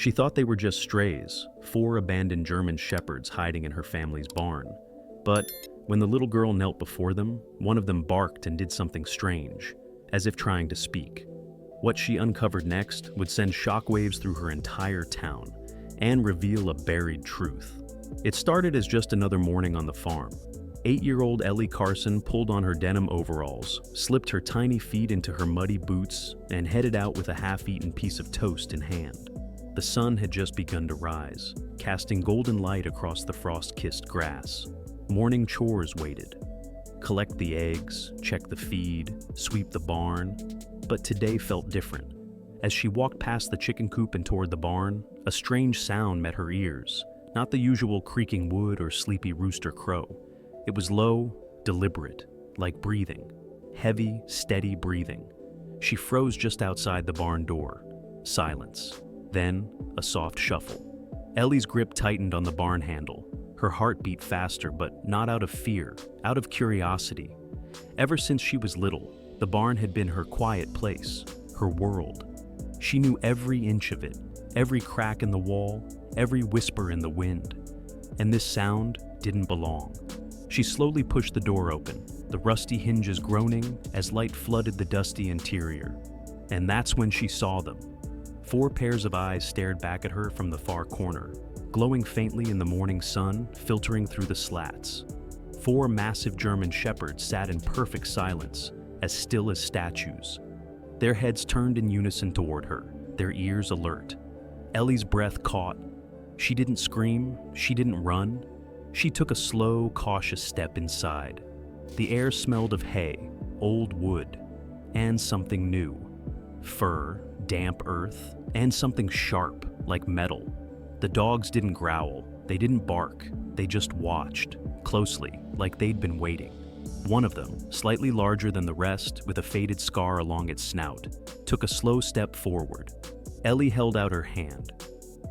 She thought they were just strays, 4 abandoned German shepherds hiding in her family's barn. But when the little girl knelt before them, one of them barked and did something strange, as if trying to speak. What she uncovered next would send shockwaves through her entire town and reveal a buried truth. It started as just another morning on the farm. 8-year-old Ellie Carson pulled on her denim overalls, slipped her tiny feet into her muddy boots, and headed out with a half-eaten piece of toast in hand. The sun had just begun to rise, casting golden light across the frost-kissed grass. Morning chores waited. Collect the eggs, check the feed, sweep the barn. But today felt different. As she walked past the chicken coop and toward the barn, a strange sound met her ears. Not the usual creaking wood or sleepy rooster crow. It was low, deliberate, like breathing. Heavy, steady breathing. She froze just outside the barn door. Silence. Then, a soft shuffle. Ellie's grip tightened on the barn handle. Her heart beat faster, but not out of fear, out of curiosity. Ever since she was little, the barn had been her quiet place, her world. She knew every inch of it, every crack in the wall, every whisper in the wind. And this sound didn't belong. She slowly pushed the door open, the rusty hinges groaning as light flooded the dusty interior. And that's when she saw them. 4 pairs of eyes stared back at her from the far corner, glowing faintly in the morning sun, filtering through the slats. 4 massive German shepherds sat in perfect silence, as still as statues. Their heads turned in unison toward her, their ears alert. Ellie's breath caught. She didn't scream, she didn't run. She took a slow, cautious step inside. The air smelled of hay, old wood, and something new. Fur, damp earth, and something sharp, like metal. The dogs didn't growl, they didn't bark, they just watched, closely, like they'd been waiting. One of them, slightly larger than the rest, with a faded scar along its snout, took a slow step forward. Ellie held out her hand.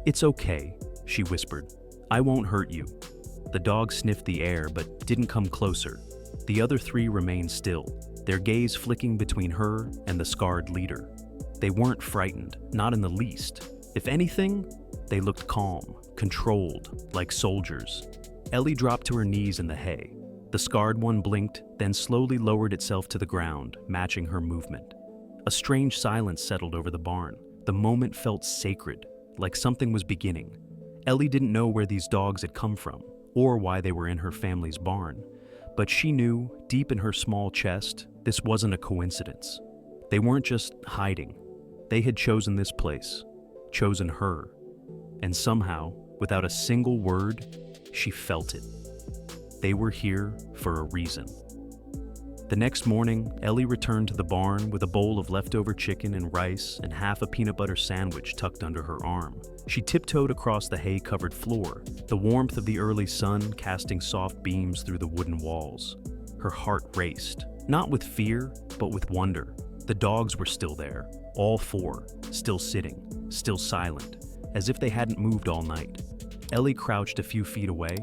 "It's okay," she whispered. "I won't hurt you." The dog sniffed the air but didn't come closer. The other 3 remained still, their gaze flicking between her and the scarred leader. They weren't frightened, not in the least. If anything, they looked calm, controlled, like soldiers. Ellie dropped to her knees in the hay. The scarred one blinked, then slowly lowered itself to the ground, matching her movement. A strange silence settled over the barn. The moment felt sacred, like something was beginning. Ellie didn't know where these dogs had come from, or why they were in her family's barn. But she knew, deep in her small chest, this wasn't a coincidence. They weren't just hiding. They had chosen this place, chosen her. And somehow, without a single word, she felt it. They were here for a reason. The next morning, Ellie returned to the barn with a bowl of leftover chicken and rice and half a peanut butter sandwich tucked under her arm. She tiptoed across the hay-covered floor, the warmth of the early sun casting soft beams through the wooden walls. Her heart raced, not with fear, but with wonder. The dogs were still there, all 4, still sitting, still silent, as if they hadn't moved all night. Ellie crouched a few feet away,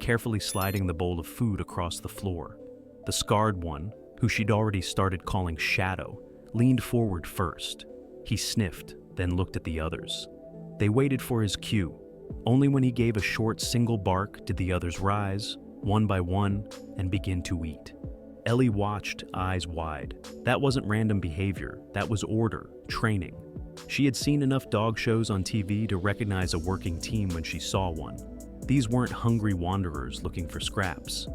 carefully sliding the bowl of food across the floor. The scarred one, who she'd already started calling Shadow, leaned forward first. He sniffed, then looked at the others. They waited for his cue. Only when he gave a short single bark did the others rise, one by one, and begin to eat. Ellie watched, eyes wide. That wasn't random behavior, that was order, training. She had seen enough dog shows on TV to recognize a working team when she saw one. These weren't hungry wanderers looking for scraps.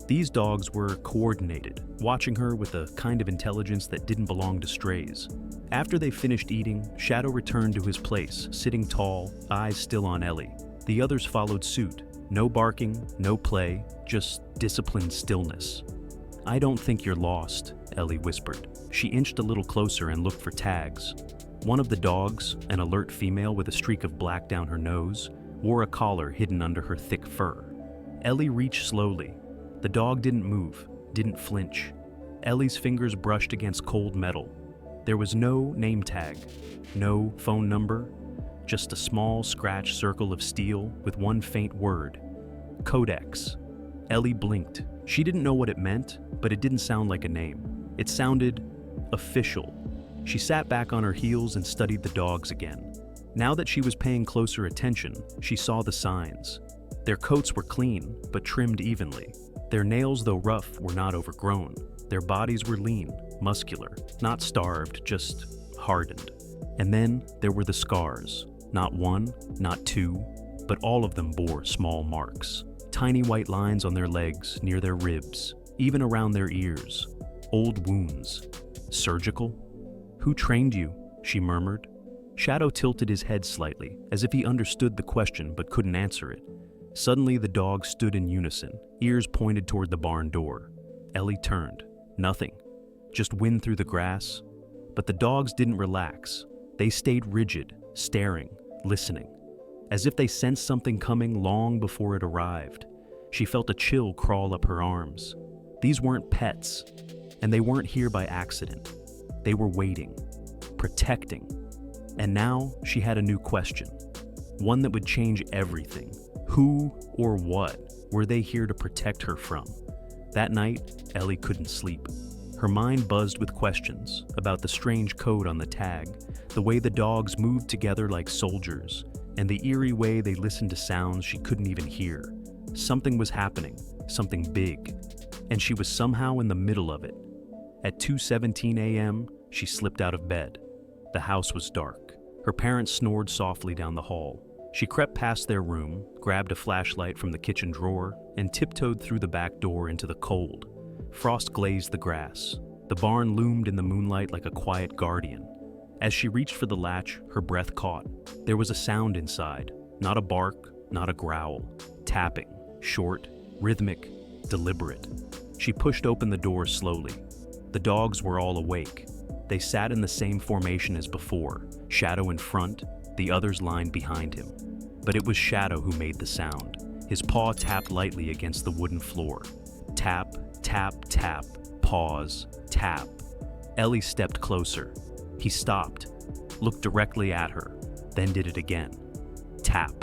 These dogs were coordinated, watching her with a kind of intelligence that didn't belong to strays. After they finished eating, Shadow returned to his place, sitting tall, eyes still on Ellie. The others followed suit. No barking, no play, just disciplined stillness. "I don't think you're lost," Ellie whispered. She inched a little closer and looked for tags. One of the dogs, an alert female with a streak of black down her nose, wore a collar hidden under her thick fur. Ellie reached slowly. The dog didn't move, didn't flinch. Ellie's fingers brushed against cold metal. There was no name tag, no phone number, just a small scratched circle of steel with one faint word: Codex. Ellie blinked. She didn't know what it meant, but it didn't sound like a name. It sounded official. She sat back on her heels and studied the dogs again. Now that she was paying closer attention, she saw the signs. Their coats were clean, but trimmed evenly. Their nails, though rough, were not overgrown. Their bodies were lean, muscular, not starved, just hardened. And then there were the scars. Not one, not two, but all of them bore small marks. Tiny white lines on their legs, near their ribs, even around their ears. Old wounds. Surgical? "Who trained you?" she murmured. Shadow tilted his head slightly, as if he understood the question but couldn't answer it. Suddenly the dogs stood in unison, ears pointed toward the barn door. Ellie turned. Nothing. Just wind through the grass. But the dogs didn't relax. They stayed rigid, staring, listening, as if they sensed something coming long before it arrived. She felt a chill crawl up her arms. These weren't pets, and they weren't here by accident. They were waiting, protecting. And now she had a new question, one that would change everything. Who or what were they here to protect her from? That night, Ellie couldn't sleep. Her mind buzzed with questions about the strange code on the tag, the way the dogs moved together like soldiers, and the eerie way they listened to sounds she couldn't even hear. Something was happening, something big, and she was somehow in the middle of it. At 2:17 a.m., she slipped out of bed. The house was dark. Her parents snored softly down the hall. She crept past their room, grabbed a flashlight from the kitchen drawer, and tiptoed through the back door into the cold. Frost glazed the grass. The barn loomed in the moonlight like a quiet guardian. As she reached for the latch, her breath caught. There was a sound inside, not a bark, not a growl. Tapping, short, rhythmic, deliberate. She pushed open the door slowly. The dogs were all awake. They sat in the same formation as before, Shadow in front, the others lined behind him. But it was Shadow who made the sound. His paw tapped lightly against the wooden floor. Tap, tap, tap, pause, tap. Ellie stepped closer. He stopped, looked directly at her, then did it again. Tap,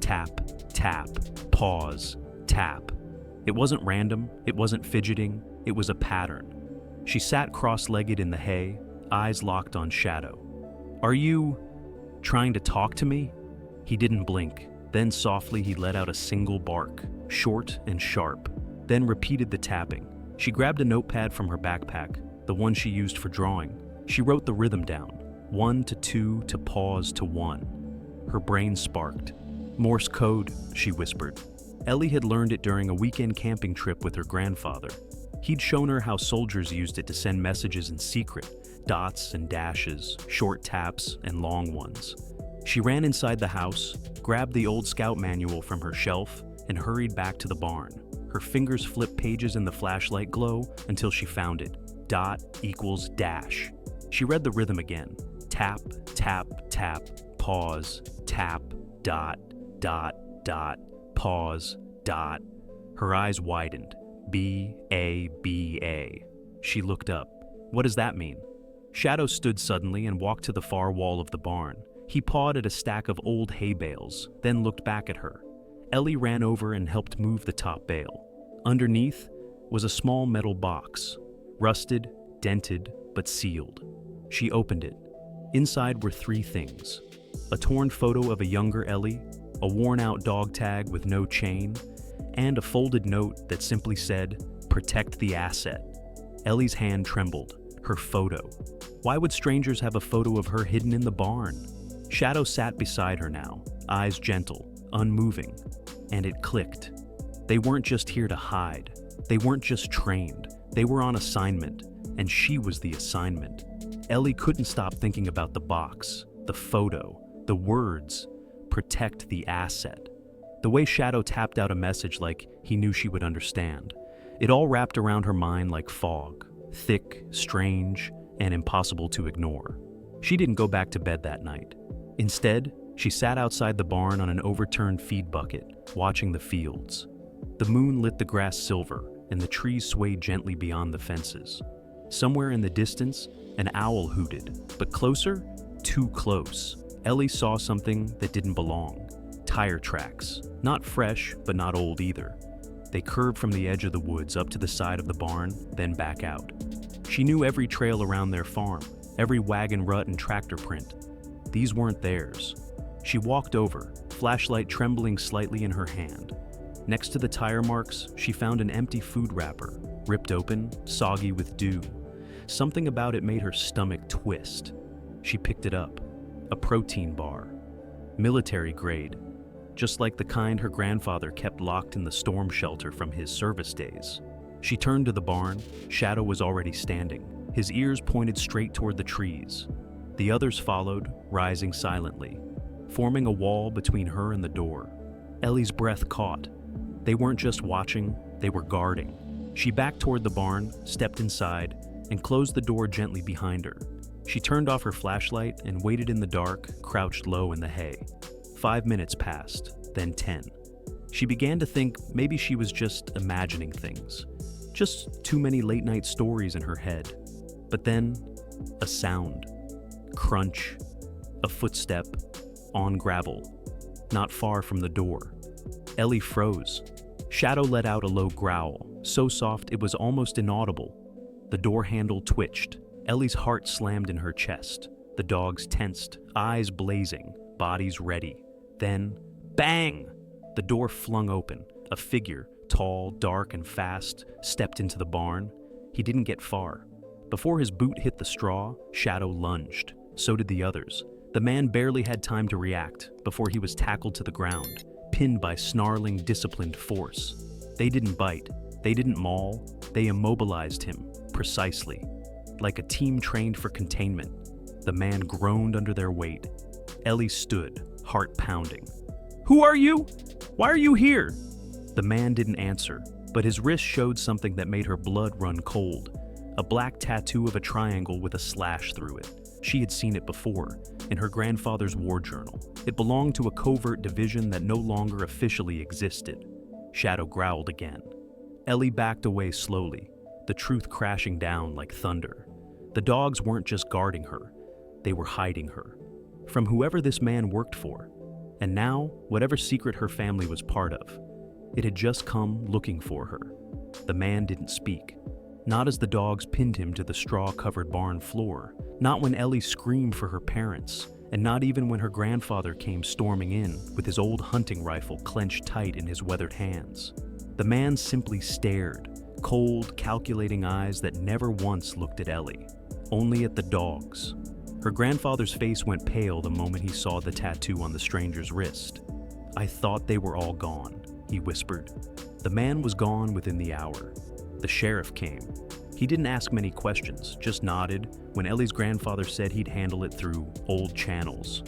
tap, tap, pause, tap. It wasn't random, it wasn't fidgeting, it was a pattern. She sat cross-legged in the hay, eyes locked on Shadow. "Are you trying to talk to me?" He didn't blink. Then softly he let out a single bark, short and sharp, then repeated the tapping. She grabbed a notepad from her backpack, the one she used for drawing. She wrote the rhythm down, 1 to 2 to pause to 1. Her brain sparked. "Morse code," she whispered. Ellie had learned it during a weekend camping trip with her grandfather. He'd shown her how soldiers used it to send messages in secret, dots and dashes, short taps and long ones. She ran inside the house, grabbed the old scout manual from her shelf, and hurried back to the barn. Her fingers flipped pages in the flashlight glow until she found it. Dot equals dash. She read the rhythm again. Tap, tap, tap, pause, tap, dot, dot, dot, pause, dot. Her eyes widened. B-A-B-A. She looked up. What does that mean? Shadow stood suddenly and walked to the far wall of the barn. He pawed at a stack of old hay bales, then looked back at her. Ellie ran over and helped move the top bale. Underneath was a small metal box, rusted, dented, but sealed. She opened it. Inside were 3 things: a torn photo of a younger Ellie, a worn-out dog tag with no chain, and a folded note that simply said, "Protect the asset." Ellie's hand trembled. Her photo. Why would strangers have a photo of her hidden in the barn? Shadow sat beside her now, eyes gentle, unmoving, and it clicked. They weren't just here to hide. They weren't just trained. They were on assignment, and she was the assignment. Ellie couldn't stop thinking about the box, the photo, the words, "Protect the asset." The way Shadow tapped out a message like he knew she would understand. It all wrapped around her mind like fog, thick, strange, and impossible to ignore. She didn't go back to bed that night. Instead, she sat outside the barn on an overturned feed bucket, watching the fields. The moon lit the grass silver, and the trees swayed gently beyond the fences. Somewhere in the distance, an owl hooted, but closer, too close. Ellie saw something that didn't belong. Tire tracks, not fresh, but not old either. They curved from the edge of the woods up to the side of the barn, then back out. She knew every trail around their farm, every wagon rut and tractor print. These weren't theirs. She walked over, flashlight trembling slightly in her hand. Next to the tire marks, she found an empty food wrapper, ripped open, soggy with dew. Something about it made her stomach twist. She picked it up. A protein bar. Military grade. Just like the kind her grandfather kept locked in the storm shelter from his service days. She turned to the barn. Shadow was already standing. His ears pointed straight toward the trees. The others followed, rising silently, forming a wall between her and the door. Ellie's breath caught. They weren't just watching, they were guarding. She backed toward the barn, stepped inside, and closed the door gently behind her. She turned off her flashlight and waited in the dark, crouched low in the hay. 5 minutes passed, then 10. She began to think maybe she was just imagining things. Just too many late-night stories in her head. But then, a sound. Crunch. A footstep. On gravel. Not far from the door. Ellie froze. Shadow let out a low growl, so soft it was almost inaudible. The door handle twitched. Ellie's heart slammed in her chest. The dogs tensed, eyes blazing, bodies ready. Then, bang! The door flung open. A figure, tall, dark, and fast, stepped into the barn. He didn't get far. Before his boot hit the straw, Shadow lunged. So did the others. The man barely had time to react before he was tackled to the ground, pinned by snarling, disciplined force. They didn't bite. They didn't maul. They immobilized him, precisely. Like a team trained for containment. The man groaned under their weight. Ellie stood, heart pounding. "Who are you? Why are you here?" The man didn't answer, but his wrist showed something that made her blood run cold. A black tattoo of a triangle with a slash through it. She had seen it before, in her grandfather's war journal. It belonged to a covert division that no longer officially existed. Shadow growled again. Ellie backed away slowly, the truth crashing down like thunder. The dogs weren't just guarding her, they were hiding her. From whoever this man worked for. And now, whatever secret her family was part of, it had just come looking for her. The man didn't speak. Not as the dogs pinned him to the straw-covered barn floor. Not when Ellie screamed for her parents. And not even when her grandfather came storming in with his old hunting rifle clenched tight in his weathered hands. The man simply stared, cold, calculating eyes that never once looked at Ellie. Only at the dogs. Her grandfather's face went pale the moment he saw the tattoo on the stranger's wrist. "I thought they were all gone," he whispered. The man was gone within the hour. The sheriff came. He didn't ask many questions, just nodded when Ellie's grandfather said he'd handle it through old channels.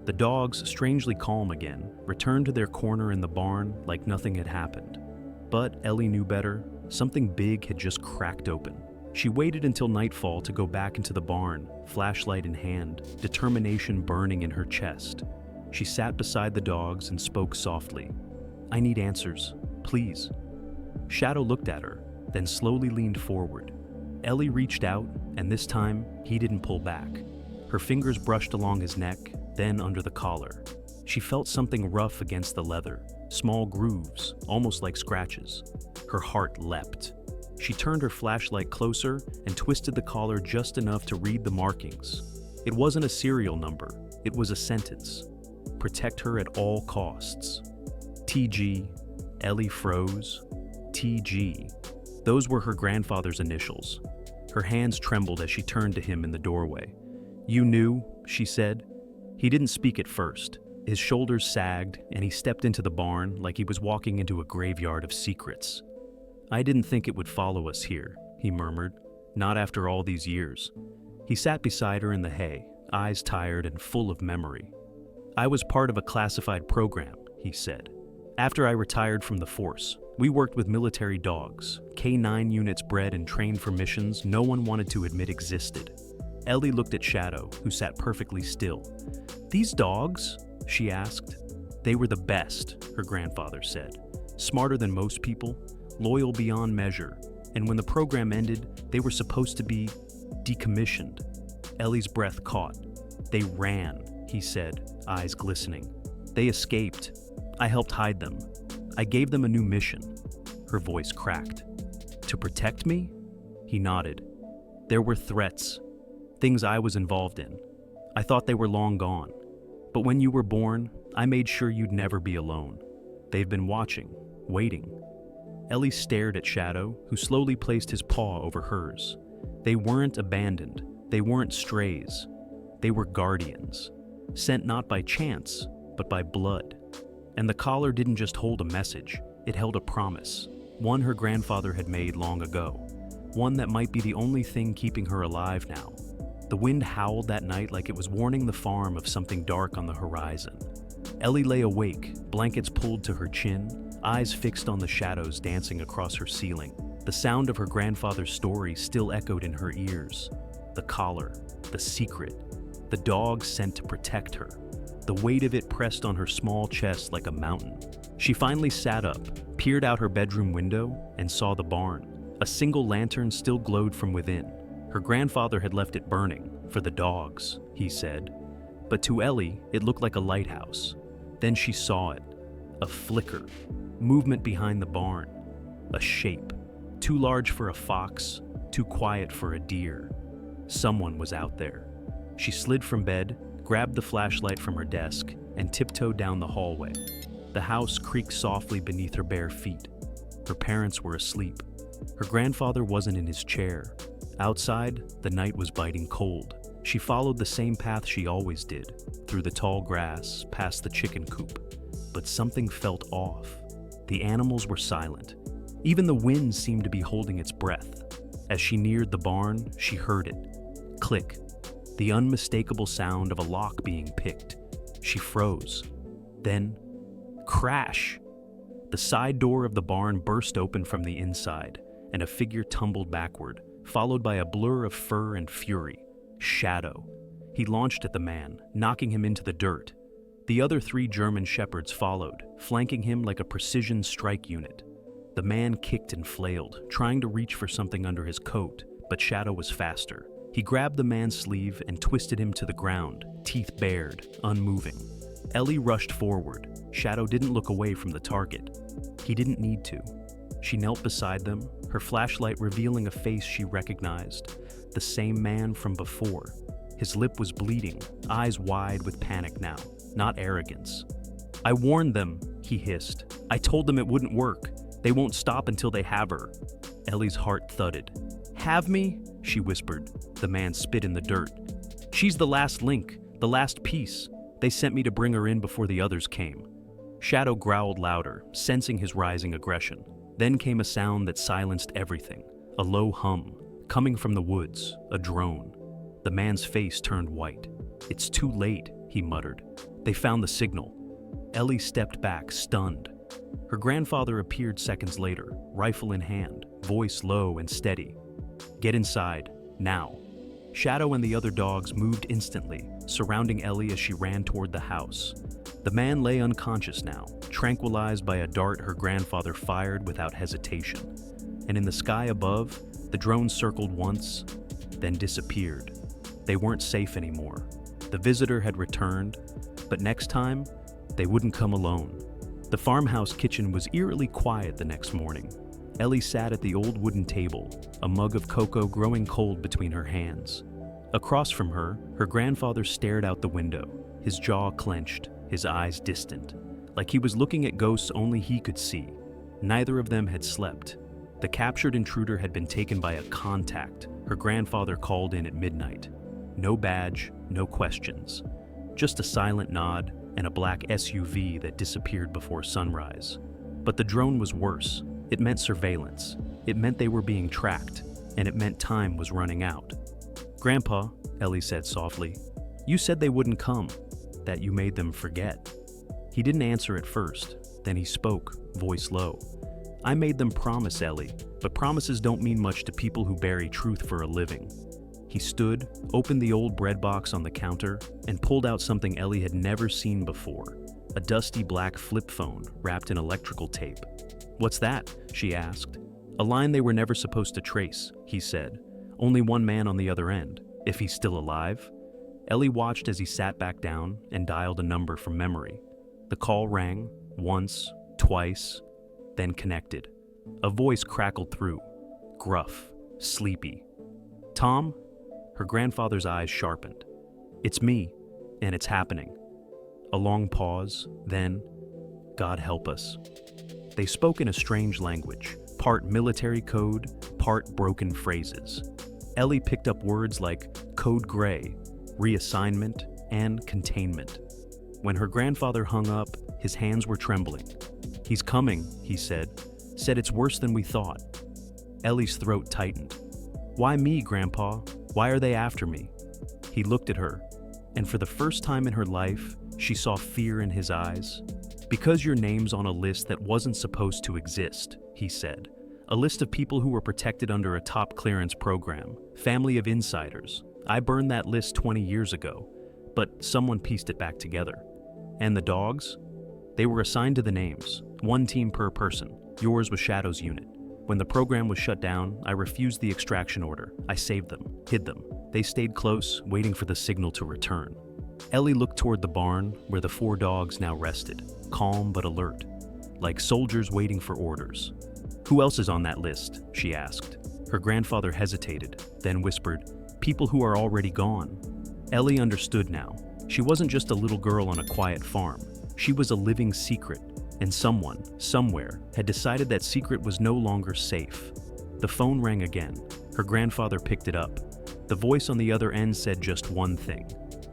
The dogs, strangely calm again, returned to their corner in the barn like nothing had happened. But Ellie knew better. Something big had just cracked open. She waited until nightfall to go back into the barn, flashlight in hand, determination burning in her chest. She sat beside the dogs and spoke softly. "I need answers, please." Shadow looked at her, then slowly leaned forward. Ellie reached out, and this time, he didn't pull back. Her fingers brushed along his neck, then under the collar. She felt something rough against the leather, small grooves, almost like scratches. Her heart leapt. She turned her flashlight closer and twisted the collar just enough to read the markings. It wasn't a serial number, it was a sentence. Protect her at all costs. TG. Ellie froze. TG. Those were her grandfather's initials. Her hands trembled as she turned to him in the doorway. "You knew," she said. He didn't speak at first. His shoulders sagged, and he stepped into the barn like he was walking into a graveyard of secrets. "I didn't think it would follow us here," he murmured. "Not after all these years." He sat beside her in the hay, eyes tired and full of memory. "I was part of a classified program," he said. "After I retired from the force, we worked with military dogs, K-9 units bred and trained for missions no one wanted to admit existed." Ellie looked at Shadow, who sat perfectly still. "These dogs?" she asked. "They were the best," her grandfather said. "Smarter than most people, loyal beyond measure, and when the program ended, they were supposed to be decommissioned." Ellie's breath caught. "They ran," he said, eyes glistening. "They escaped. I helped hide them. I gave them a new mission." Her voice cracked. "To protect me?" He nodded. "There were threats, things I was involved in. I thought they were long gone. But when you were born, I made sure you'd never be alone. They've been watching, waiting." Ellie stared at Shadow, who slowly placed his paw over hers. They weren't abandoned. They weren't strays. They were guardians, sent not by chance, but by blood. And the collar didn't just hold a message, it held a promise, one her grandfather had made long ago, one that might be the only thing keeping her alive now. The wind howled that night like it was warning the farm of something dark on the horizon. Ellie lay awake, blankets pulled to her chin, eyes fixed on the shadows dancing across her ceiling. The sound of her grandfather's story still echoed in her ears. The collar, the secret, the dog sent to protect her. The weight of it pressed on her small chest like a mountain. She finally sat up, peered out her bedroom window, and saw the barn. A single lantern still glowed from within. Her grandfather had left it burning, for the dogs, he said. But to Ellie, it looked like a lighthouse. Then she saw it. A flicker, movement behind the barn. A shape, too large for a fox, too quiet for a deer. Someone was out there. She slid from bed, grabbed the flashlight from her desk, and tiptoed down the hallway. The house creaked softly beneath her bare feet. Her parents were asleep. Her grandfather wasn't in his chair. Outside, the night was biting cold. She followed the same path she always did, through the tall grass, past the chicken coop. But something felt off. The animals were silent. Even the wind seemed to be holding its breath. As she neared the barn, she heard it. Click. The unmistakable sound of a lock being picked. She froze. Then, crash! The side door of the barn burst open from the inside, and a figure tumbled backward, followed by a blur of fur and fury. Shadow. He launched at the man, knocking him into the dirt. The other 3 German shepherds followed, flanking him like a precision strike unit. The man kicked and flailed, trying to reach for something under his coat, but Shadow was faster. He grabbed the man's sleeve and twisted him to the ground, teeth bared, unmoving. Ellie rushed forward. Shadow didn't look away from the target. He didn't need to. She knelt beside them, her flashlight revealing a face she recognized. The same man from before. His lip was bleeding, eyes wide with panic now, not arrogance. "I warned them," he hissed. "I told them it wouldn't work. They won't stop until they have her." Ellie's heart thudded. "Have me?" she whispered. The man spit in the dirt. "She's the last link, the last piece. They sent me to bring her in before the others came." Shadow growled louder, sensing his rising aggression. Then came a sound that silenced everything. A low hum, coming from the woods, a drone. The man's face turned white. "It's too late," he muttered. "They found the signal." Ellie stepped back, stunned. Her grandfather appeared seconds later, rifle in hand, voice low and steady. "Get inside, now." Shadow and the other dogs moved instantly, surrounding Ellie as she ran toward the house. The man lay unconscious now, tranquilized by a dart her grandfather fired without hesitation. And in the sky above, the drone circled once, then disappeared. They weren't safe anymore. The visitor had returned, but next time, they wouldn't come alone. The farmhouse kitchen was eerily quiet the next morning. Ellie sat at the old wooden table, a mug of cocoa growing cold between her hands. Across from her, her grandfather stared out the window, his jaw clenched, his eyes distant, like he was looking at ghosts only he could see. Neither of them had slept. The captured intruder had been taken by a contact her grandfather called in at midnight. No badge, no questions. Just a silent nod and a black SUV that disappeared before sunrise. But the drone was worse. It meant surveillance. It meant they were being tracked, and it meant time was running out. "Grandpa," Ellie said softly, "you said they wouldn't come, that you made them forget." He didn't answer at first, then he spoke, voice low. "I made them promise, Ellie, but promises don't mean much to people who bury truth for a living." He stood, opened the old bread box on the counter, and pulled out something Ellie had never seen before, a dusty black flip phone wrapped in electrical tape. "What's that?" she asked. "A line they were never supposed to trace," he said. "Only one man on the other end, if he's still alive." Ellie watched as he sat back down and dialed a number from memory. The call rang, once, twice, then connected. A voice crackled through, gruff, sleepy. "Tom?" Her grandfather's eyes sharpened. "It's me, and it's happening." A long pause, then, "God help us." They spoke in a strange language, part military code, part broken phrases. Ellie picked up words like code gray, reassignment, and containment. When her grandfather hung up, his hands were trembling. "He's coming," he said. "Said it's worse than we thought." Ellie's throat tightened. "Why me, Grandpa? Why are they after me?" He looked at her, and for the first time in her life, she saw fear in his eyes. "Because your name's on a list that wasn't supposed to exist," he said. "A list of people who were protected under a top clearance program, family of insiders. I burned that list 20 years ago, but someone pieced it back together. And the dogs? They were assigned to the names, one team per person. Yours was Shadow's unit. When the program was shut down, I refused the extraction order. I saved them, hid them. They stayed close, waiting for the signal to return." Ellie looked toward the barn, where the 4 dogs now rested, calm but alert, like soldiers waiting for orders. "Who else is on that list?" she asked. Her grandfather hesitated, then whispered, "People who are already gone." Ellie understood now. She wasn't just a little girl on a quiet farm. She was a living secret, and someone, somewhere, had decided that secret was no longer safe. The phone rang again. Her grandfather picked it up. The voice on the other end said just one thing: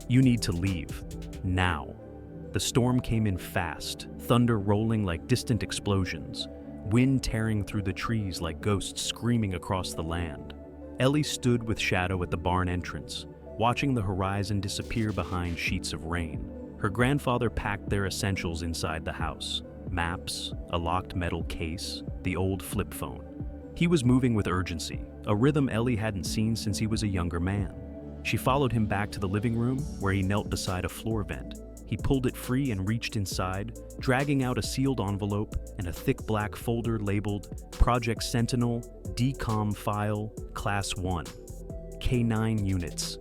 "You need to leave. Now." The storm came in fast, thunder rolling like distant explosions, wind tearing through the trees like ghosts screaming across the land. Ellie stood with Shadow at the barn entrance, watching the horizon disappear behind sheets of rain. Her grandfather packed their essentials inside the house: maps, a locked metal case, the old flip phone. He was moving with urgency, a rhythm Ellie hadn't seen since he was a younger man. She followed him back to the living room, where he knelt beside a floor vent. He pulled it free and reached inside, dragging out a sealed envelope and a thick black folder labeled Project Sentinel, DCOM File, Class 1. K9 units.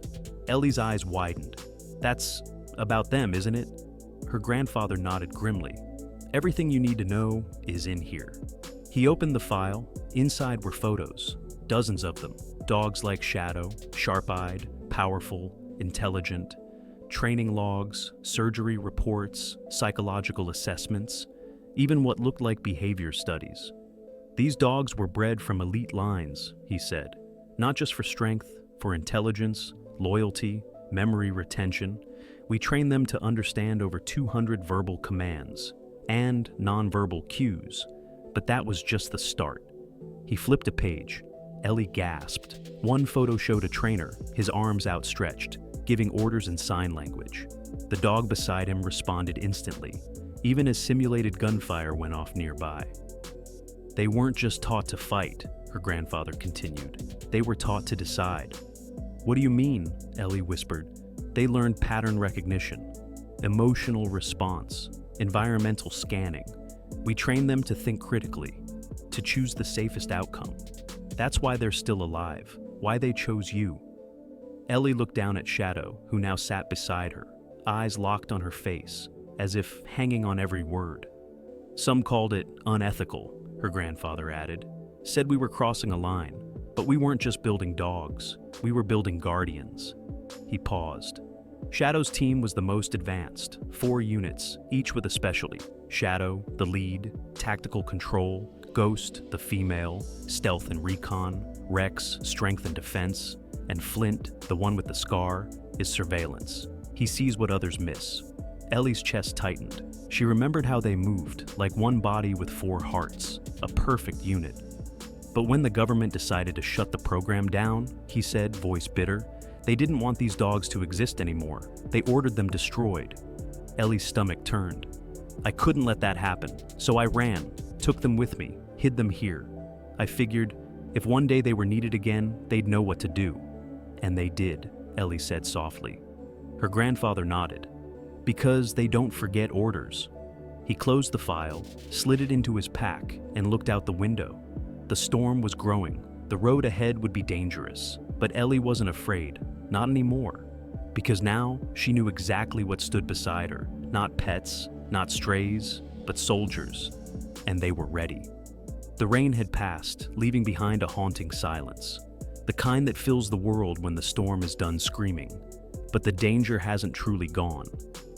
Ellie's eyes widened. "That's about them, isn't it?" Her grandfather nodded grimly. "Everything you need to know is in here." He opened the file. Inside were photos, dozens of them. Dogs like Shadow, sharp-eyed, powerful, intelligent. Training logs, surgery reports, psychological assessments, even what looked like behavior studies. "These dogs were bred from elite lines," he said. "Not just for strength, for intelligence, loyalty, memory retention. We trained them to understand over 200 verbal commands and nonverbal cues, but that was just the start." He flipped a page. Ellie gasped. One photo showed a trainer, his arms outstretched, giving orders in sign language. The dog beside him responded instantly, even as simulated gunfire went off nearby. "They weren't just taught to fight," her grandfather continued. "They were taught to decide." "What do you mean?" Ellie whispered. "They learned pattern recognition, emotional response, environmental scanning. We trained them to think critically, to choose the safest outcome. That's why they're still alive, why they chose you." Ellie looked down at Shadow, who now sat beside her, eyes locked on her face, as if hanging on every word. "Some called it unethical," her grandfather added. "Said we were crossing a line, but we weren't just building dogs, we were building guardians." He paused. Shadow's team was the most advanced, 4 units, each with a specialty. Shadow, the lead, tactical control; Ghost, the female, stealth and recon; Rex, strength and defense; and Flint, the one with the scar, is surveillance. He sees what others miss. Ellie's chest tightened. She remembered how they moved, like one body with 4 hearts, a perfect unit. "But when the government decided to shut the program down," he said, voice bitter, "they didn't want these dogs to exist anymore. They ordered them destroyed." Ellie's stomach turned. "I couldn't let that happen, so I ran, took them with me, hid them here. I figured, if one day they were needed again, they'd know what to do." "And they did," Ellie said softly. Her grandfather nodded. "Because they don't forget orders." He closed the file, slid it into his pack, and looked out the window. The storm was growing. The road ahead would be dangerous, but Ellie wasn't afraid, not anymore. Because now, she knew exactly what stood beside her. Not pets, not strays, but soldiers. And they were ready. The rain had passed, leaving behind a haunting silence. The kind that fills the world when the storm is done screaming. But the danger hasn't truly gone.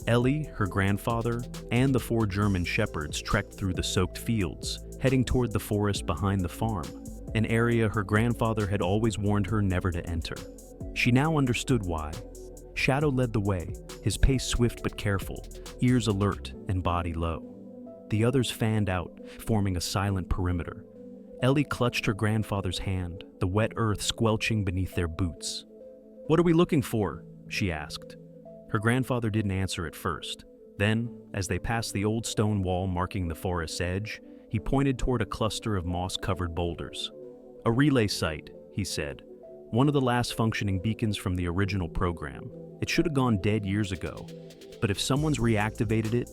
Ellie, her grandfather, and the 4 German shepherds trekked through the soaked fields, heading toward the forest behind the farm, an area her grandfather had always warned her never to enter. She now understood why. Shadow led the way, his pace swift but careful, ears alert and body low. The others fanned out, forming a silent perimeter. Ellie clutched her grandfather's hand, the wet earth squelching beneath their boots. "What are we looking for?" she asked. Her grandfather didn't answer at first. Then, as they passed the old stone wall marking the forest's edge, he pointed toward a cluster of moss-covered boulders. "A relay site," he said. "One of the last functioning beacons from the original program. It should have gone dead years ago. But if someone's reactivated it..."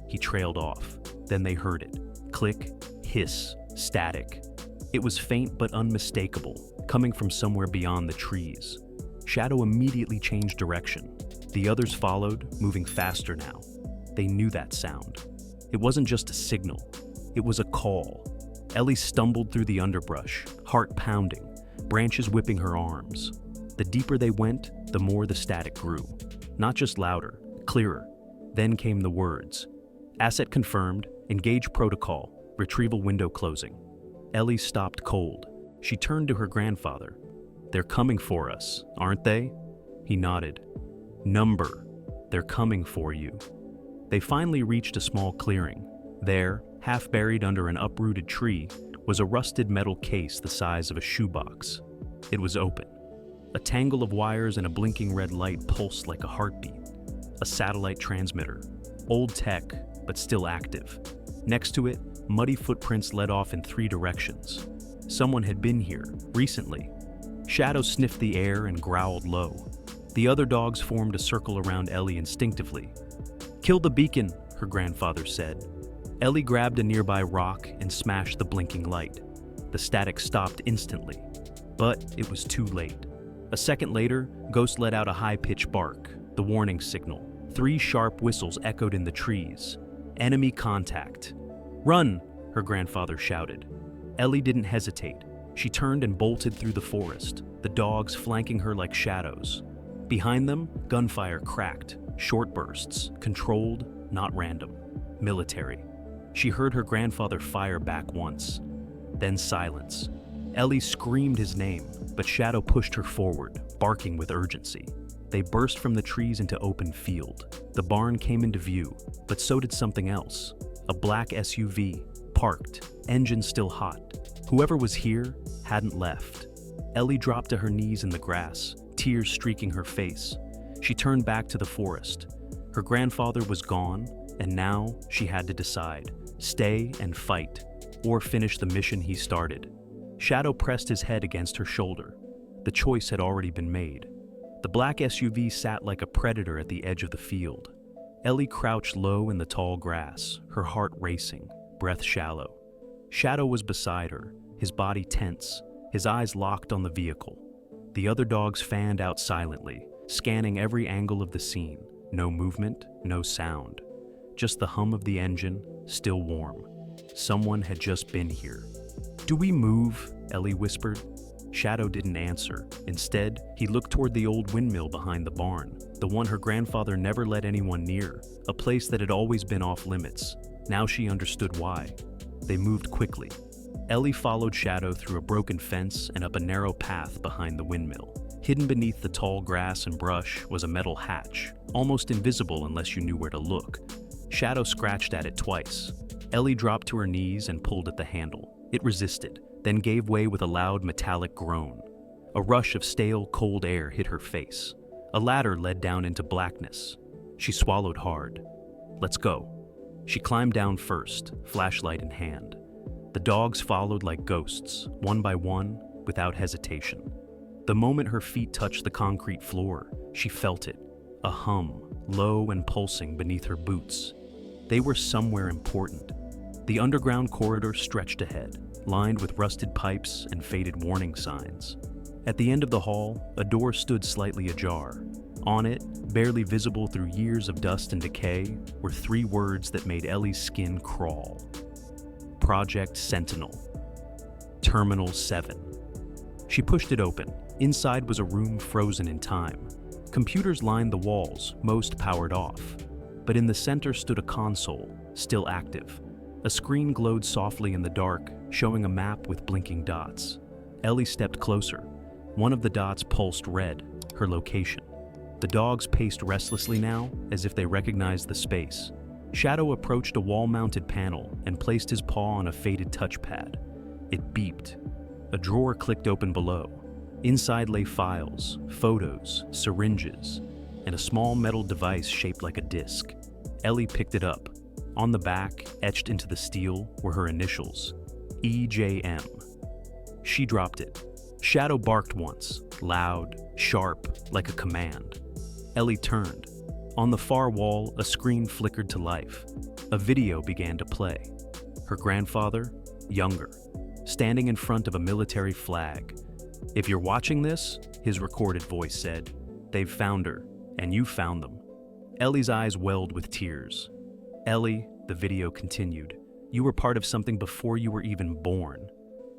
He trailed off. Then they heard it. Click, hiss, static. It was faint but unmistakable, coming from somewhere beyond the trees. Shadow immediately changed direction. The others followed, moving faster now. They knew that sound. It wasn't just a signal. It was a call. Ellie stumbled through the underbrush, heart pounding, branches whipping her arms. The deeper they went, the more the static grew. Not just louder, clearer. Then came the words. "Asset confirmed, engage protocol, retrieval window closing." Ellie stopped cold. She turned to her grandfather. "They're coming for us, aren't they?" He nodded. "Number. They're coming for you." They finally reached a small clearing. There, half buried under an uprooted tree, was a rusted metal case the size of a shoebox. It was open. A tangle of wires and a blinking red light pulsed like a heartbeat. A satellite transmitter. Old tech, but still active. Next to it, muddy footprints led off in 3 directions. Someone had been here, recently. Shadow sniffed the air and growled low. The other dogs formed a circle around Ellie instinctively. "Kill the beacon," her grandfather said. Ellie grabbed a nearby rock and smashed the blinking light. The static stopped instantly. But it was too late. A second later, Ghost let out a high-pitched bark, the warning signal. 3 sharp whistles echoed in the trees. Enemy contact. "Run!" her grandfather shouted. Ellie didn't hesitate. She turned and bolted through the forest, the dogs flanking her like shadows. Behind them, gunfire cracked, short bursts, controlled, not random. Military. She heard her grandfather fire back once. Then silence. Ellie screamed his name, but Shadow pushed her forward, barking with urgency. They burst from the trees into open field. The barn came into view, but so did something else. A black SUV, parked, engine still hot. Whoever was here hadn't left. Ellie dropped to her knees in the grass, tears streaking her face. She turned back to the forest. Her grandfather was gone, and now she had to decide, stay and fight, or finish the mission he started. Shadow pressed his head against her shoulder. The choice had already been made. The black SUV sat like a predator at the edge of the field. Ellie crouched low in the tall grass, her heart racing, breath shallow. Shadow was beside her, his body tense, his eyes locked on the vehicle. The other dogs fanned out silently, scanning every angle of the scene. No movement, no sound. Just the hum of the engine, still warm. Someone had just been here. "Do we move?" Ellie whispered. Shadow didn't answer. Instead, he looked toward the old windmill behind the barn, the one her grandfather never let anyone near, a place that had always been off limits. Now she understood why. They moved quickly. Ellie followed Shadow through a broken fence and up a narrow path behind the windmill. Hidden beneath the tall grass and brush was a metal hatch, almost invisible unless you knew where to look. Shadow scratched at it twice. Ellie dropped to her knees and pulled at the handle. It resisted, then gave way with a loud metallic groan. A rush of stale, cold air hit her face. A ladder led down into blackness. She swallowed hard. "Let's go." She climbed down first, flashlight in hand. The dogs followed like ghosts, one by one, without hesitation. The moment her feet touched the concrete floor, she felt it, a hum, low and pulsing beneath her boots. They were somewhere important. The underground corridor stretched ahead, lined with rusted pipes and faded warning signs. At the end of the hall, a door stood slightly ajar. On it, barely visible through years of dust and decay, were 3 words that made Ellie's skin crawl. Project Sentinel. Terminal 7. She pushed it open. Inside was a room frozen in time. Computers lined the walls, most powered off. But in the center stood a console, still active. A screen glowed softly in the dark, showing a map with blinking dots. Ellie stepped closer. One of the dots pulsed red, her location. The dogs paced restlessly now, as if they recognized the space. Shadow approached a wall-mounted panel and placed his paw on a faded touchpad. It beeped. A drawer clicked open below. Inside lay files, photos, syringes, and a small metal device shaped like a disc. Ellie picked it up. On the back, etched into the steel, were her initials, EJM. She dropped it. Shadow barked once, loud, sharp, like a command. Ellie turned. On the far wall, a screen flickered to life. A video began to play. Her grandfather, younger, standing in front of a military flag. "If you're watching this," his recorded voice said, "they've found her, and you found them." Ellie's eyes welled with tears. "Ellie," the video continued, "you were part of something before you were even born.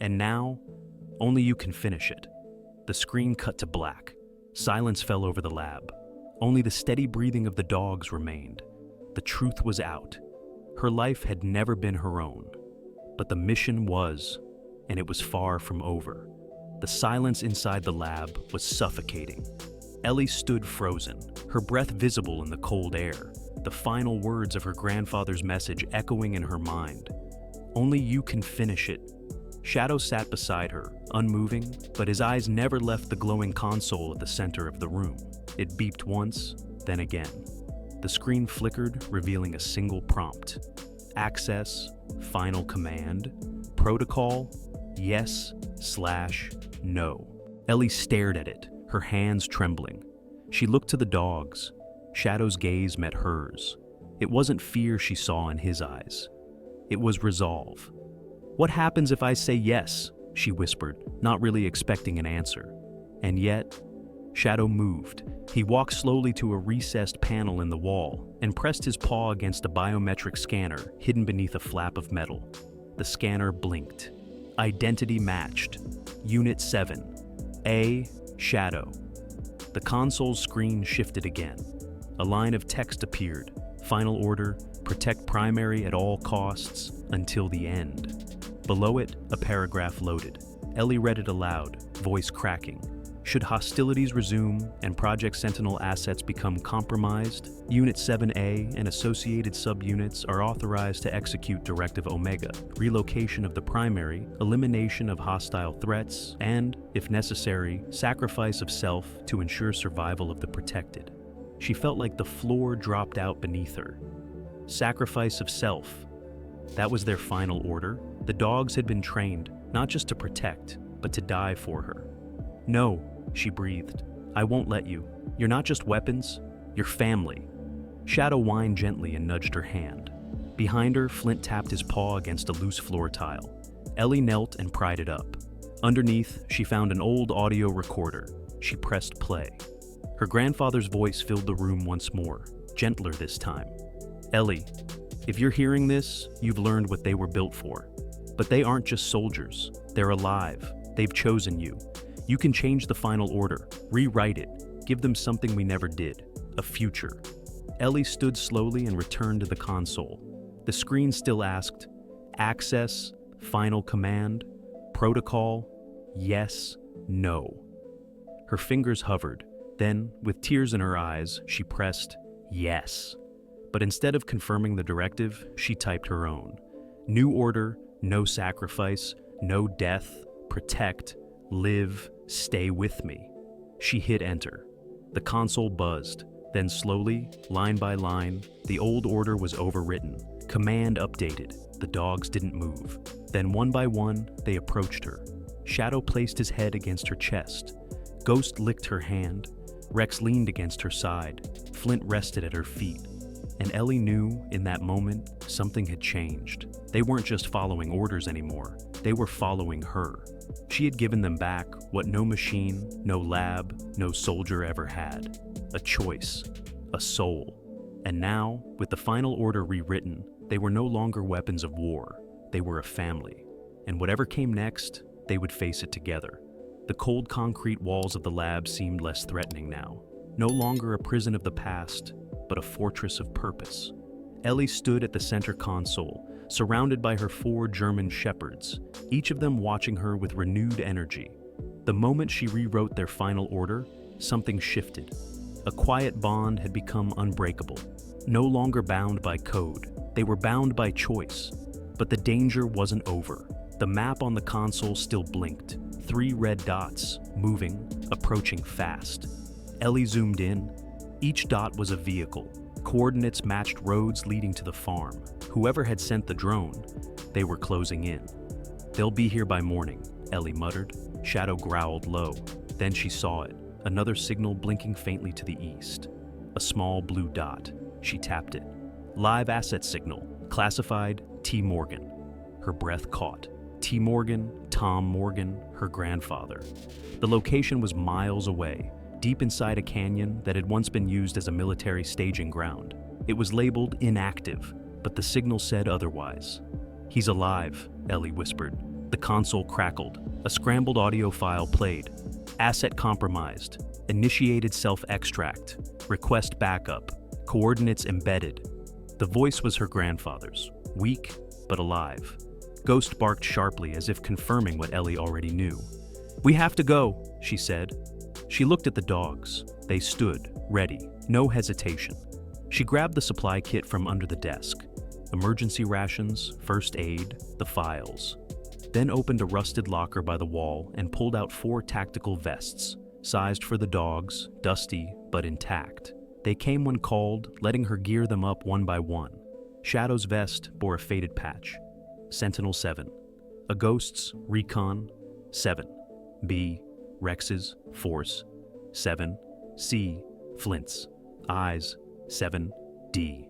And now, only you can finish it." The screen cut to black. Silence fell over the lab. Only the steady breathing of the dogs remained. The truth was out. Her life had never been her own. But the mission was, and it was far from over. The silence inside the lab was suffocating. Ellie stood frozen, her breath visible in the cold air, the final words of her grandfather's message echoing in her mind. "Only you can finish it." Shadow sat beside her, unmoving, but his eyes never left the glowing console at the center of the room. It beeped once, then again. The screen flickered, revealing a single prompt. Access, final command, protocol, yes/no. Ellie stared at it, her hands trembling. She looked to the dogs. Shadow's gaze met hers. It wasn't fear she saw in his eyes. It was resolve. "What happens if I say yes?" she whispered, not really expecting an answer. And yet, Shadow moved. He walked slowly to a recessed panel in the wall and pressed his paw against a biometric scanner hidden beneath a flap of metal. The scanner blinked. Identity matched. Unit 7. A. Shadow. The console screen shifted again. A line of text appeared. Final order, protect primary at all costs until the end. Below it, a paragraph loaded. Ellie read it aloud, voice cracking. Should hostilities resume and Project Sentinel assets become compromised, Unit 7A and associated subunits are authorized to execute Directive Omega, relocation of the primary, elimination of hostile threats, and, if necessary, sacrifice of self to ensure survival of the protected. She felt like the floor dropped out beneath her. Sacrifice of self. That was their final order. The dogs had been trained, not just to protect, but to die for her. "No," she breathed. "I won't let you. You're not just weapons, you're family." Shadow whined gently and nudged her hand. Behind her, Flint tapped his paw against a loose floor tile. Ellie knelt and pried it up. Underneath, she found an old audio recorder. She pressed play. Her grandfather's voice filled the room once more, gentler this time. "Ellie, if you're hearing this, you've learned what they were built for. But they aren't just soldiers. They're alive. They've chosen you. You can change the final order, rewrite it, give them something we never did, a future." Ellie stood slowly and returned to the console. The screen still asked, "Access, final command, protocol, yes, no." Her fingers hovered. Then, with tears in her eyes, she pressed yes. But instead of confirming the directive, she typed her own. New order, no sacrifice, no death, protect, live, stay with me. She hit enter. The console buzzed. Then slowly, line by line, the old order was overwritten. Command updated. The dogs didn't move. Then one by one, they approached her. Shadow placed his head against her chest. Ghost licked her hand. Rex leaned against her side. Flint rested at her feet. And Ellie knew, in that moment, something had changed. They weren't just following orders anymore. They were following her. She had given them back what no machine, no lab, no soldier ever had. A choice. A soul. And now, with the final order rewritten, they were no longer weapons of war. They were a family. And whatever came next, they would face it together. The cold concrete walls of the lab seemed less threatening now. No longer a prison of the past, but a fortress of purpose. Ellie stood at the center console, surrounded by her 4 German shepherds, each of them watching her with renewed energy. The moment she rewrote their final order, something shifted. A quiet bond had become unbreakable. No longer bound by code, they were bound by choice. But the danger wasn't over. The map on the console still blinked. 3 red dots, moving, approaching fast. Ellie zoomed in. Each dot was a vehicle. Coordinates matched roads leading to the farm. Whoever had sent the drone, they were closing in. "They'll be here by morning," Ellie muttered. Shadow growled low. Then she saw it, another signal blinking faintly to the east. A small blue dot. She tapped it. "Live asset signal. Classified T. Morgan." Her breath caught. T. Morgan, Tom Morgan, her grandfather. The location was miles away, deep inside a canyon that had once been used as a military staging ground. It was labeled inactive, but the signal said otherwise. "He's alive," Ellie whispered. The console crackled. A scrambled audio file played. "Asset compromised. Initiated self-extract. Request backup. Coordinates embedded." The voice was her grandfather's, weak but alive. Ghost barked sharply as if confirming what Ellie already knew. "We have to go," she said. She looked at the dogs. They stood, ready, no hesitation. She grabbed the supply kit from under the desk. Emergency rations, first aid, the files. Then opened a rusted locker by the wall and pulled out 4 tactical vests, sized for the dogs, dusty but intact. They came when called, letting her gear them up one by one. Shadow's vest bore a faded patch. Sentinel 7. A Ghost's, Recon 7. B. Rex's, Force 7. C. Flint's, Eyes 7. D.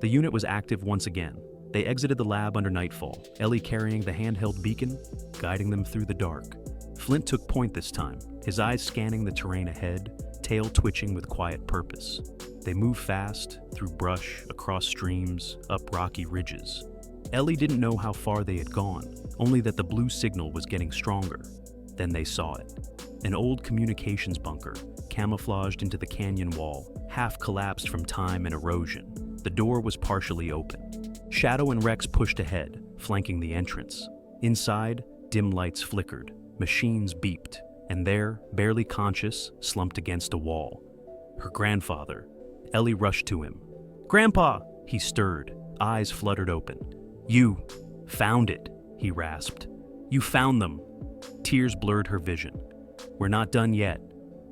The unit was active once again. They exited the lab under nightfall, Ellie carrying the handheld beacon, guiding them through the dark. Flint took point this time, his eyes scanning the terrain ahead, tail twitching with quiet purpose. They moved fast, through brush, across streams, up rocky ridges. Ellie didn't know how far they had gone, only that the blue signal was getting stronger. Then they saw it. An old communications bunker, camouflaged into the canyon wall, half collapsed from time and erosion. The door was partially open. Shadow and Rex pushed ahead, flanking the entrance. Inside, dim lights flickered, machines beeped, and there, barely conscious, slumped against a wall. Her grandfather. Ellie rushed to him. "Grandpa!" He stirred, eyes fluttered open. "You found it," he rasped. "You found them." Tears blurred her vision. "We're not done yet."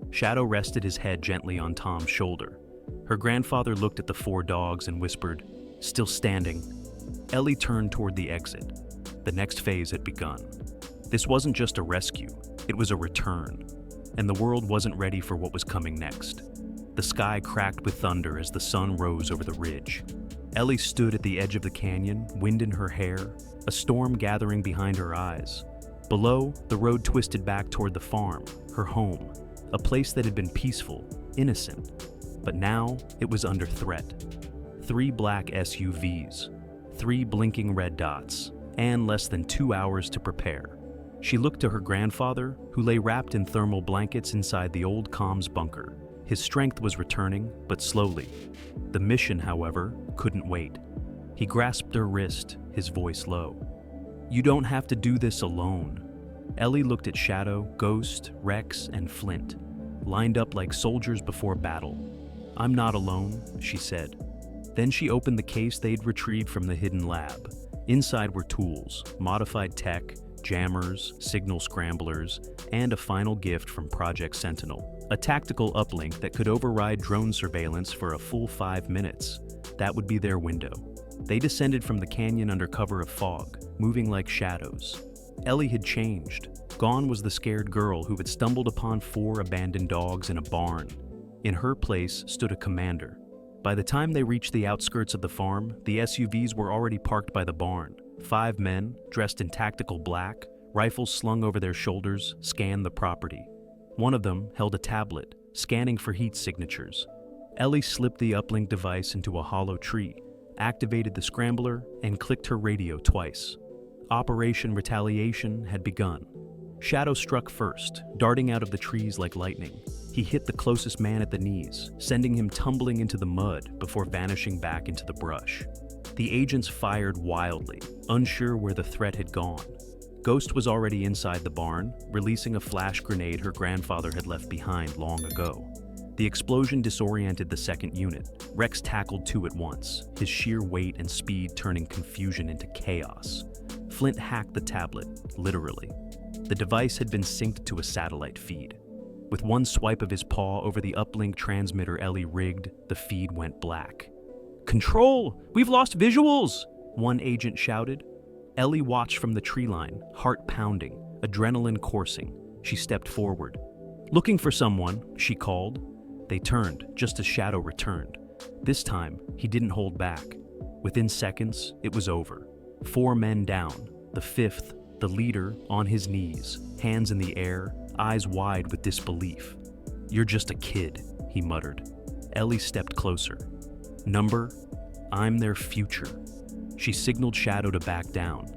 Shadow rested his head gently on Tom's shoulder. Her grandfather looked at the 4 dogs and whispered, "Still standing." Ellie turned toward the exit. The next phase had begun. This wasn't just a rescue, it was a return. And the world wasn't ready for what was coming next. The sky cracked with thunder as the sun rose over the ridge. Ellie stood at the edge of the canyon, wind in her hair, a storm gathering behind her eyes. Below, the road twisted back toward the farm, her home, a place that had been peaceful, innocent. But now, it was under threat. 3 black SUVs, 3 blinking red dots, and less than 2 hours to prepare. She looked to her grandfather, who lay wrapped in thermal blankets inside the old comms bunker. His strength was returning, but slowly. The mission, however, couldn't wait. He grasped her wrist, his voice low. "You don't have to do this alone." Ellie looked at Shadow, Ghost, Rex, and Flint, lined up like soldiers before battle. "I'm not alone," she said. Then she opened the case they'd retrieved from the hidden lab. Inside were tools, modified tech, jammers, signal scramblers, and a final gift from Project Sentinel, a tactical uplink that could override drone surveillance for a full 5 minutes. That would be their window. They descended from the canyon under cover of fog, moving like shadows. Ellie had changed. Gone was the scared girl who had stumbled upon 4 abandoned dogs in a barn. In her place stood a commander. By the time they reached the outskirts of the farm, the SUVs were already parked by the barn. 5 men, dressed in tactical black, rifles slung over their shoulders, scanned the property. One of them held a tablet, scanning for heat signatures. Ellie slipped the uplink device into a hollow tree, activated the scrambler, and clicked her radio twice. Operation Retaliation had begun. Shadow struck first, darting out of the trees like lightning. He hit the closest man at the knees, sending him tumbling into the mud before vanishing back into the brush. The agents fired wildly, unsure where the threat had gone. Ghost was already inside the barn, releasing a flash grenade her grandfather had left behind long ago. The explosion disoriented the second unit. Rex tackled two at once, his sheer weight and speed turning confusion into chaos. Flint hacked the tablet, literally. The device had been synced to a satellite feed. With one swipe of his paw over the uplink transmitter Ellie rigged, the feed went black. "Control! We've lost visuals!" one agent shouted. Ellie watched from the tree line, heart pounding, adrenaline coursing. She stepped forward. "Looking for someone," she called. They turned, just as Shadow returned. This time, he didn't hold back. Within seconds, it was over. 4 men down, the fifth, the leader, on his knees, hands in the air, eyes wide with disbelief. "You're just a kid," he muttered. Ellie stepped closer. "Number? I'm their future." She signaled Shadow to back down.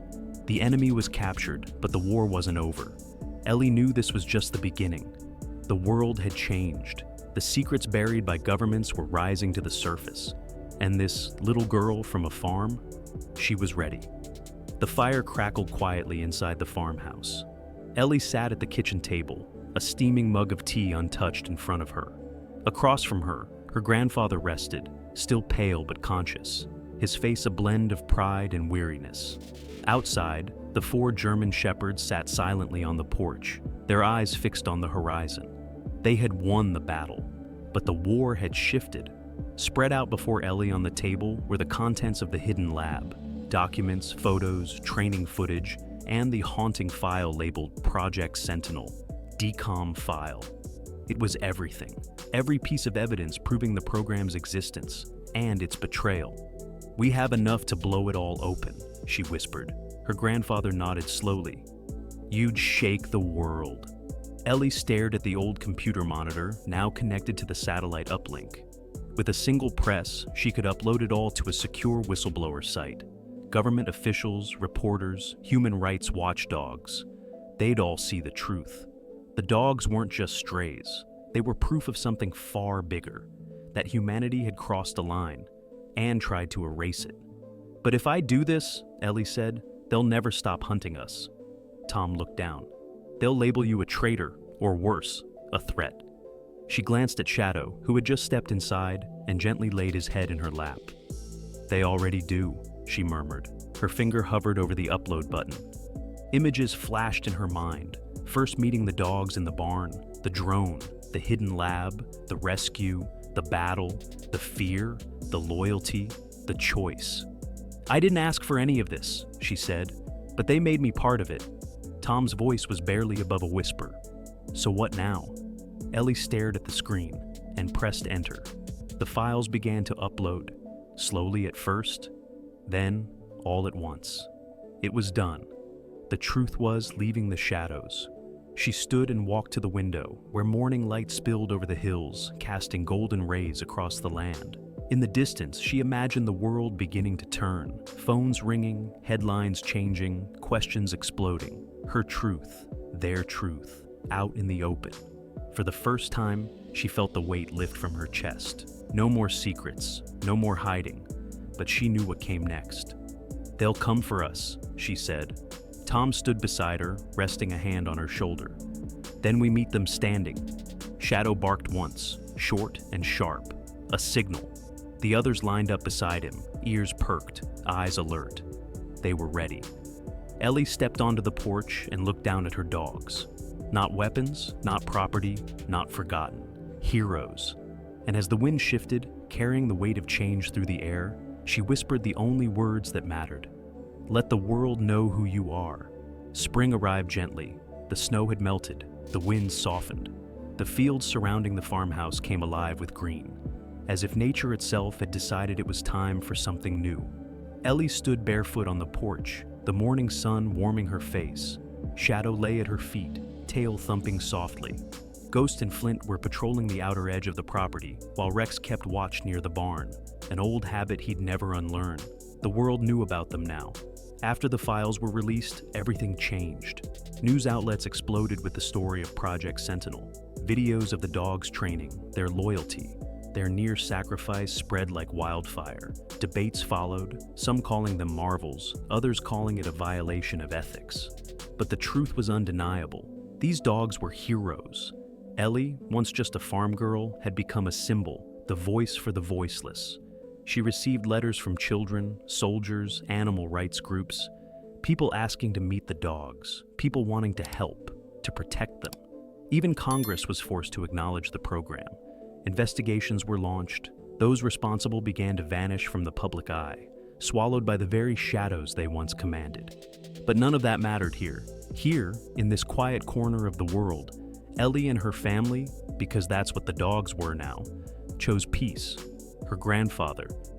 The enemy was captured, but the war wasn't over. Ellie knew this was just the beginning. The world had changed. The secrets buried by governments were rising to the surface. And this little girl from a farm? She was ready. The fire crackled quietly inside the farmhouse. Ellie sat at the kitchen table, a steaming mug of tea untouched in front of her. Across from her, her grandfather rested, still pale but conscious, his face a blend of pride and weariness. Outside, the 4 German shepherds sat silently on the porch, their eyes fixed on the horizon. They had won the battle, but the war had shifted. Spread out before Ellie on the table were the contents of the hidden lab: documents, photos, training footage, and the haunting file labeled Project Sentinel, DCOM file. It was everything, every piece of evidence proving the program's existence and its betrayal. "We have enough to blow it all open," she whispered. Her grandfather nodded slowly. "You'd shake the world." Ellie stared at the old computer monitor, now connected to the satellite uplink. With a single press, she could upload it all to a secure whistleblower site. Government officials, reporters, human rights watchdogs, they'd all see the truth. The dogs weren't just strays. They were proof of something far bigger, that humanity had crossed a line and tried to erase it. "But if I do this," Ellie said, "they'll never stop hunting us." Tom looked down. "They'll label you a traitor, or worse, a threat." She glanced at Shadow, who had just stepped inside and gently laid his head in her lap. "They already do," she murmured. Her finger hovered over the upload button. Images flashed in her mind, first meeting the dogs in the barn, the drone, the hidden lab, the rescue, the battle, the fear, the loyalty, the choice. "I didn't ask for any of this," she said, "but they made me part of it." Tom's voice was barely above a whisper. "So what now?" Ellie stared at the screen and pressed enter. The files began to upload, slowly at first, then all at once. It was done. The truth was leaving the shadows. She stood and walked to the window, where morning light spilled over the hills, casting golden rays across the land. In the distance, she imagined the world beginning to turn, phones ringing, headlines changing, questions exploding. Her truth, their truth, out in the open. For the first time, she felt the weight lift from her chest. No more secrets, no more hiding, but she knew what came next. "They'll come for us," she said. Tom stood beside her, resting a hand on her shoulder. "Then we meet them standing." Shadow barked once, short and sharp, a signal. The others lined up beside him, ears perked, eyes alert. They were ready. Ellie stepped onto the porch and looked down at her dogs. Not weapons, not property, not forgotten. Heroes. And as the wind shifted, carrying the weight of change through the air, she whispered the only words that mattered. "Let the world know who you are." Spring arrived gently. The snow had melted. The wind softened. The fields surrounding the farmhouse came alive with green, as if nature itself had decided it was time for something new. Ellie stood barefoot on the porch, the morning sun warming her face. Shadow lay at her feet, tail thumping softly. Ghost and Flint were patrolling the outer edge of the property, while Rex kept watch near the barn, an old habit he'd never unlearn. The world knew about them now. After the files were released, everything changed. News outlets exploded with the story of Project Sentinel. Videos of the dogs training, their loyalty, their near sacrifice spread like wildfire. Debates followed, some calling them marvels, others calling it a violation of ethics. But the truth was undeniable. These dogs were heroes. Ellie, once just a farm girl, had become a symbol, the voice for the voiceless. She received letters from children, soldiers, animal rights groups, people asking to meet the dogs, people wanting to help, to protect them. Even Congress was forced to acknowledge the program. Investigations were launched. Those responsible began to vanish from the public eye, swallowed by the very shadows they once commanded. But none of that mattered here. Here, in this quiet corner of the world, Ellie and her family, because that's what the dogs were now, chose peace. Her grandfather,